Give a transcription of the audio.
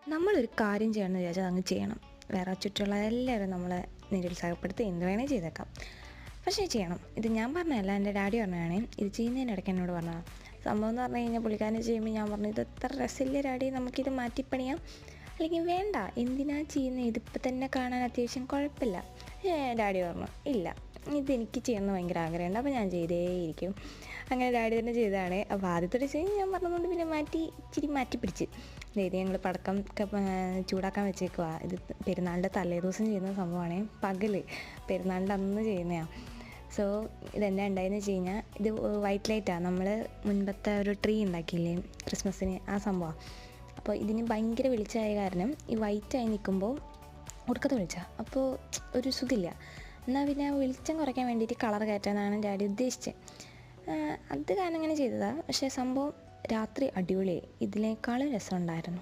നമ്മളൊരു കാര്യം ചെയ്യണമെന്ന് വിചാരിച്ചാൽ അങ്ങ് ചെയ്യണം. വേറെ ചുറ്റുമുള്ള എല്ലാവരും നമ്മളെ നിരുത്സാഹപ്പെടുത്തി എന്ത് വേണേൽ ചെയ്തേക്കാം. പക്ഷേ ചെയ്യണം. ഇത് ഞാൻ പറഞ്ഞതല്ല, എൻ്റെ ഡാഡി പറഞ്ഞതാണ്. ഇത് ചെയ്യുന്നതിനിടയ്ക്ക് എന്നോട് പറഞ്ഞതാണ്. സംഭവം എന്ന് പറഞ്ഞു കഴിഞ്ഞാൽ പുള്ളിക്കാരനെ ചെയ്യുമ്പോൾ ഞാൻ പറഞ്ഞു, ഇത് എത്ര രസമില്ല ഡാഡി, നമുക്കിത് മാറ്റിപ്പണിയാം, അല്ലെങ്കിൽ വേണ്ട എന്തിനാ ചെയ്യുന്നത്, ഇതിപ്പോൾ തന്നെ കാണാൻ അത്യാവശ്യം കുഴപ്പമില്ല. ഡാഡി പറഞ്ഞു ഇല്ല, ഇതെനിക്ക് ചെയ്യണമെന്ന് ഭയങ്കര ആഗ്രഹമുണ്ട്, അപ്പോൾ ഞാൻ ചെയ്തേയിരിക്കും. അങ്ങനെ ഡാഡി തന്നെ ചെയ്തതാണ്. അപ്പോൾ ആദ്യത്തെ ചെയ്ത് ഞാൻ പറഞ്ഞതുകൊണ്ട് പിന്നെ ഇച്ചിരി മാറ്റി പിടിച്ച് അതായത് ഞങ്ങൾ പടക്കം ഒക്കെ ചൂടാക്കാൻ വെച്ചേക്കുക. ഇത് പെരുന്നാളിൻ്റെ തലേദിവസം ചെയ്യുന്ന സംഭവമാണ്, പെരുന്നാളിൻ്റെ അന്ന് ചെയ്യുന്നതാണ്. സോ ഇതെന്താ ഉണ്ടായെന്ന് വെച്ച് കഴിഞ്ഞാൽ, ഇത് വൈറ്റ് ലൈറ്റാണ്. നമ്മൾ മുൻപത്തെ ഒരു ട്രീ ഉണ്ടാക്കിയില്ലേ ക്രിസ്മസിന്, ആ സംഭവമാണ്. അപ്പോൾ ഇതിന് ഭയങ്കര വെളിച്ചമായ കാരണം ഈ വൈറ്റായി നിൽക്കുമ്പോൾ ഉടുക്കത്തെ വെളിച്ചമാണ്, അപ്പോൾ ഒരു സുഖമില്ല. എന്നാൽ പിന്നെ വെളിച്ചം കുറയ്ക്കാൻ വേണ്ടിയിട്ട് കളർ കയറ്റാനാണ് ഡാഡി ഉദ്ദേശിച്ചത്. അത് കാരണം അങ്ങനെ ചെയ്തതാണ്. പക്ഷേ സംഭവം രാത്രി അടിപൊളിയായി, ഇതിനേക്കാളും രസമുണ്ടായിരുന്നു.